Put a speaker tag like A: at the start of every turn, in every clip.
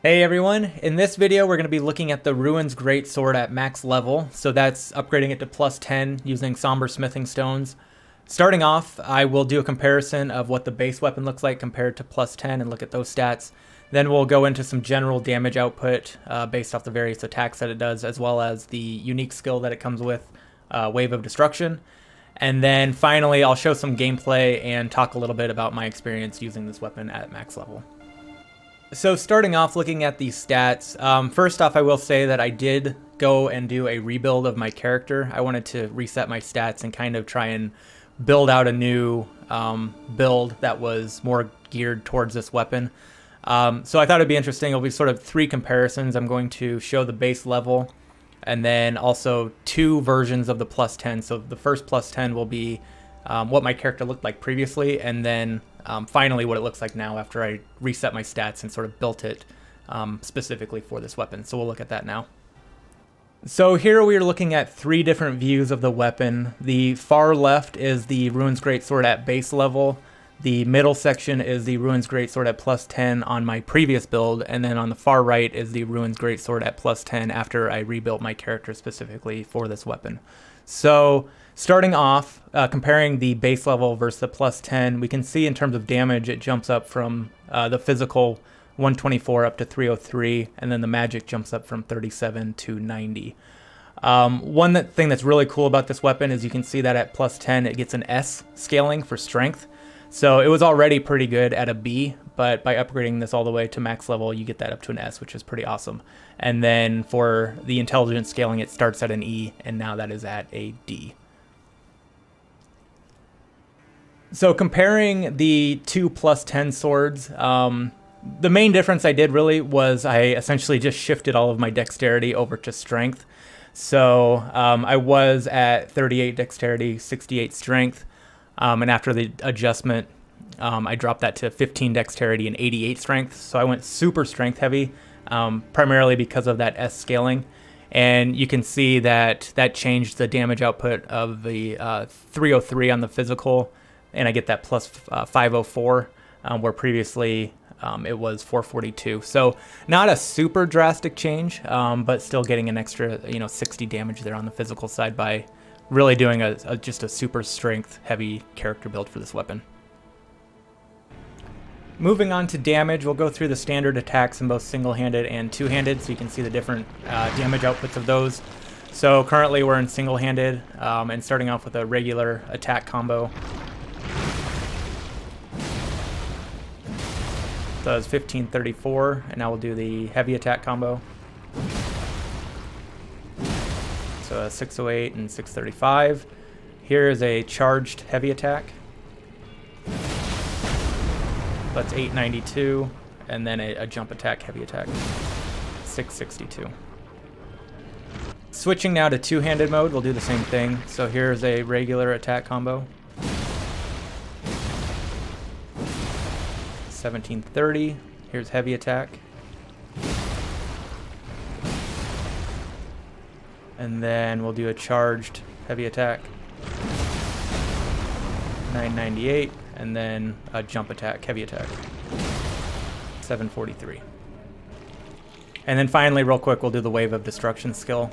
A: Hey everyone, in this video we're going to be looking at the Ruins Greatsword at max level, so that's upgrading it to plus 10 using somber smithing stones. Starting off, I will do a comparison of what the base weapon looks like compared to plus 10 and look at those stats. Then we'll go into some general damage output based off the various attacks that it does, as well as the unique skill that it comes with, Wave of Destruction. And then finally I'll show some gameplay and talk a little bit about my experience using this weapon at max level. So starting off looking at these stats, first off I will say that I did go and do a rebuild of my character. I wanted to reset my stats and kind of try and build out a new build that was more geared towards this weapon. So I thought it'd be interesting. It'll be sort of three comparisons. I'm going to show the base level and then also two versions of the plus 10. So the first plus 10 will be what my character looked like previously, and then finally what it looks like now after I reset my stats and sort of built it specifically for this weapon. So we'll look at that now. So here we are looking at three different views of the weapon. The far left is the Ruins Greatsword at base level. The middle section is the Ruins Greatsword at plus 10 on my previous build, and then on the far right is the Ruins Greatsword at plus 10 after I rebuilt my character specifically for this weapon. So starting off, comparing the base level versus the plus 10, we can see in terms of damage it jumps up from the physical 124 up to 303, and then the magic jumps up from 37 to 90. One thing that's really cool about this weapon is you can see that at plus 10 it gets an S scaling for strength. So it was already pretty good at a B, but by upgrading this all the way to max level, you get that up to an S, which is pretty awesome. And then for the intelligence scaling, it starts at an E, and now that is at a D. So comparing the two plus 10 swords, the main difference I did really was I essentially just shifted all of my dexterity over to strength. So I was at 38 dexterity, 68 strength. And after the adjustment, I dropped that to 15 dexterity and 88 strength. So I went super strength heavy, primarily because of that S scaling. And you can see that that changed the damage output of the 303 on the physical, and I get that plus 504, where previously it was 442. So not a super drastic change, but still getting an extra 60 damage there on the physical side by really doing just a super strength heavy character build for this weapon. Moving on to damage, we'll go through the standard attacks in both single-handed and two-handed so you can see the different damage outputs of those. So currently we're in single-handed and starting off with a regular attack combo. Does 1534, and now we'll do the heavy attack combo. So 608 and 635. Here is a charged heavy attack. That's 892, and then a jump attack heavy attack, 662. Switching now to two-handed mode, we'll do the same thing. So here's a regular attack combo. 1730. Here's heavy attack. And then we'll do a charged heavy attack. 998. And then a jump attack, heavy attack. 743. And then finally, real quick, we'll do the Wave of Destruction skill.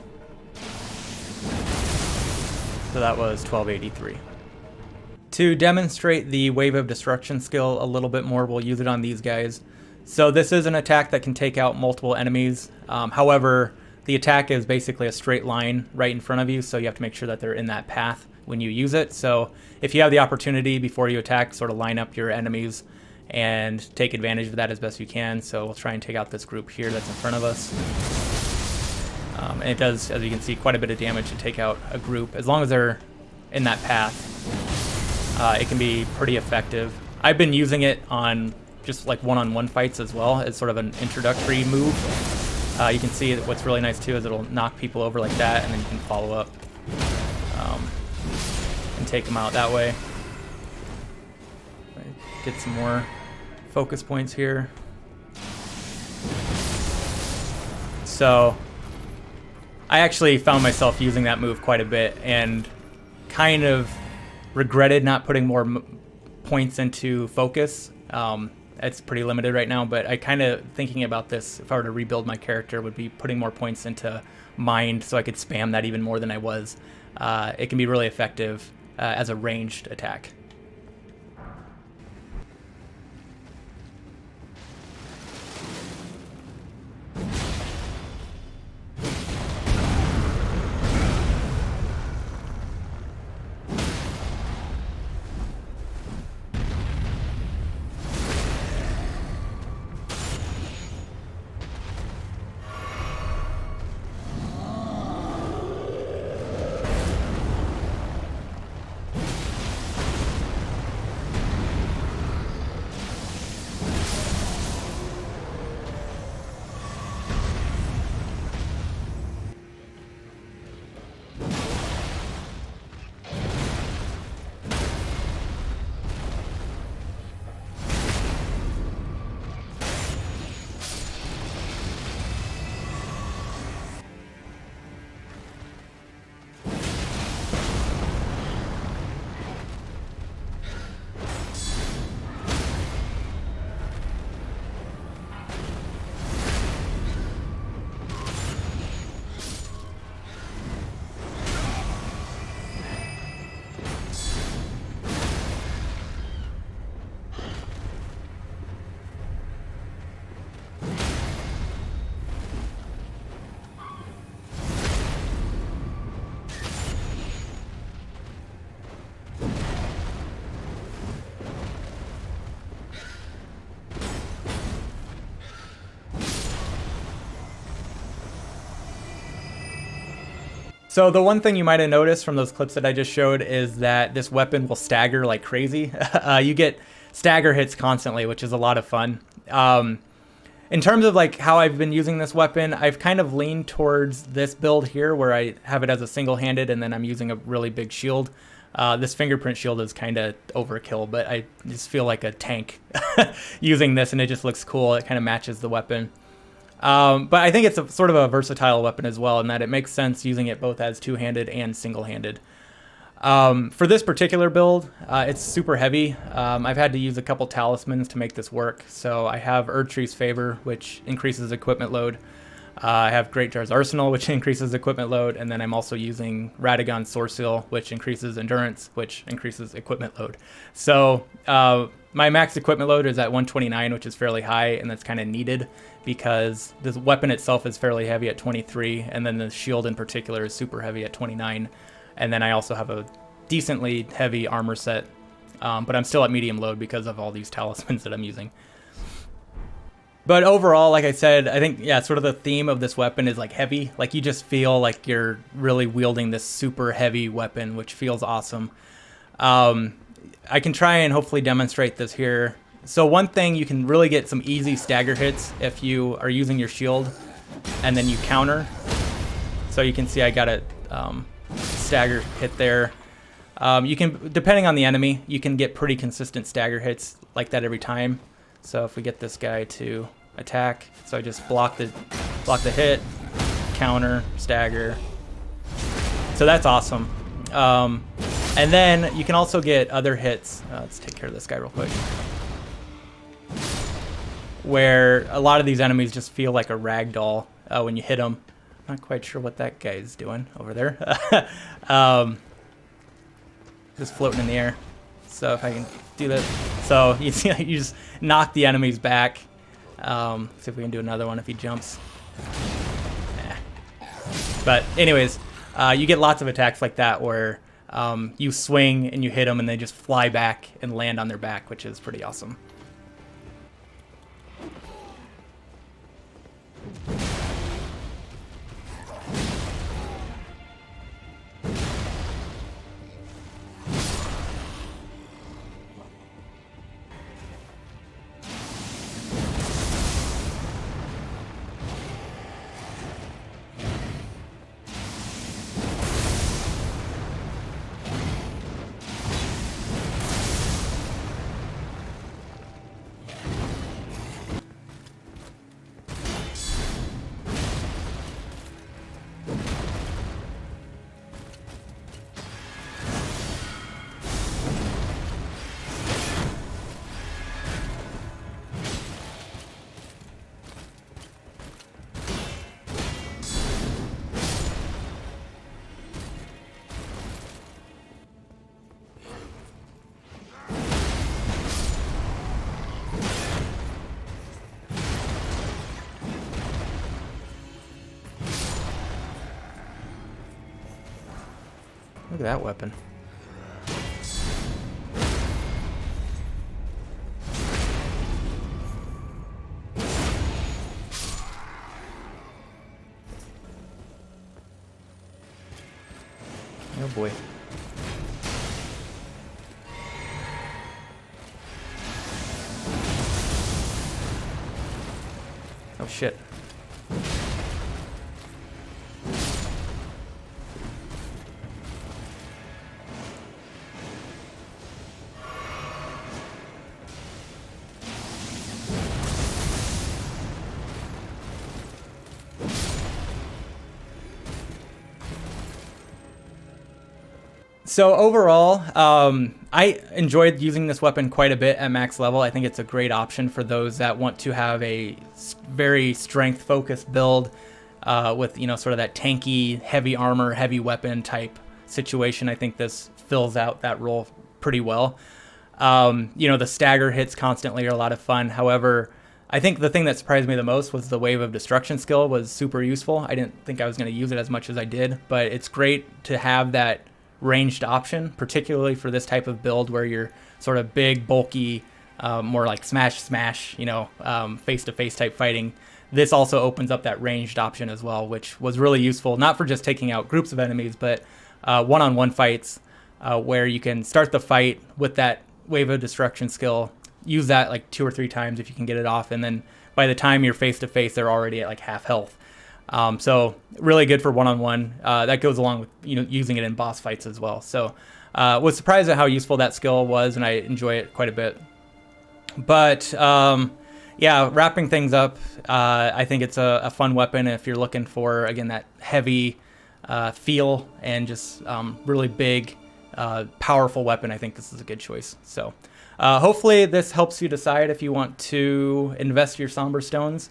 A: So that was 1283. To demonstrate the Wave of Destruction skill a little bit more, we'll use it on these guys. So this is an attack that can take out multiple enemies. However, the attack is basically a straight line right in front of you, so you have to make sure that they're in that path when you use it. So if you have the opportunity before you attack, sort of line up your enemies and take advantage of that as best you can. So we'll try and take out this group here that's in front of us. And it does, as you can see, quite a bit of damage to take out a group. As long as they're in that path, it can be pretty effective. I've been using it on just like one-on-one fights as well as sort of an introductory move. You can see that what's really nice too is it'll knock people over like that, and then you can follow up and take them out that way. Get some more focus points here. So I actually found myself using that move quite a bit and kind of regretted not putting more points into focus. It's pretty limited right now, but I kind of thinking about this, if I were to rebuild my character, would be putting more points into Mind so I could spam that even more than I was. It can be really effective as a ranged attack. So the one thing you might have noticed from those clips that I just showed is that this weapon will stagger like crazy. You get stagger hits constantly, which is a lot of fun. In terms of like how I've been using this weapon, I've kind of leaned towards this build here where I have it as a single-handed and then I'm using a really big shield. This fingerprint shield is kind of overkill, but I just feel like a tank using this and it just looks cool. It kind of matches the weapon. But I think it's a sort of a versatile weapon as well in that it makes sense using it both as two-handed and single-handed. For this particular build, it's super heavy. I've had to use a couple talismans to make this work. So I have Erdtree's Favor, which increases equipment load. I have Greatjar's Arsenal, which increases equipment load. And then I'm also using Radagon's Soreseal, which increases endurance, which increases equipment load. So my max equipment load is at 129, which is fairly high, and that's kind of needed because this weapon itself is fairly heavy at 23, and then the shield in particular is super heavy at 29. And then I also have a decently heavy armor set, but I'm still at medium load because of all these talismans that I'm using. But overall, like I said, I think, yeah, sort of the theme of this weapon is like heavy. Like you just feel like you're really wielding this super heavy weapon, which feels awesome. I can try and hopefully demonstrate this here. So one thing, you can really get some easy stagger hits if you are using your shield and then you counter. So you can see I got a stagger hit there. You can, depending on the enemy, you can get pretty consistent stagger hits like that every time. So if we get this guy to attack, so I just block the hit, counter, stagger. So that's awesome. And then you can also get other hits. Let's take care of this guy real quick. Where a lot of these enemies just feel like a ragdoll when you hit them. Not quite sure what that guy is doing over there. Just floating in the air. So if I can do that. So you see, you just knock the enemies back. See if we can do another one if he jumps. But anyways, you get lots of attacks like that where you swing and you hit them and they just fly back and land on their back, which is pretty awesome. Look at that weapon. Oh boy. Oh shit. So overall, I enjoyed using this weapon quite a bit at max level. I think it's a great option for those that want to have a very strength-focused build with, you know, sort of that tanky, heavy armor, heavy weapon type situation. I think this fills out that role pretty well. You know, the stagger hits constantly are a lot of fun. However, I think the thing that surprised me the most was the Wave of Destruction skill was super useful. I didn't think I was going to use it as much as I did, but it's great to have that ranged option, particularly for this type of build where you're sort of big, bulky, more like smash, you know, face-to-face type fighting. This also opens up that ranged option as well, which was really useful, not for just taking out groups of enemies, but one-on-one fights where you can start the fight with that Wave of Destruction skill, use that like 2 or 3 times if you can get it off, and then by the time you're face-to-face, they're already at like half health. So really good for one-on-one. That goes along with, you know, using it in boss fights as well. So was surprised at how useful that skill was, and I enjoy it quite a bit. But yeah, wrapping things up, I think it's a fun weapon if you're looking for, again, that heavy feel and just really big, powerful weapon. I think this is a good choice. So hopefully this helps you decide if you want to invest your Somber Stones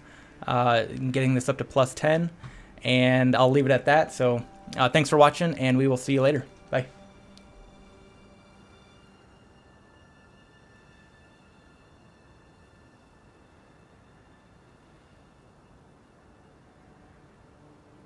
A: in getting this up to +10, and I'll leave it at that. So thanks for watching, and we will see you later. Bye.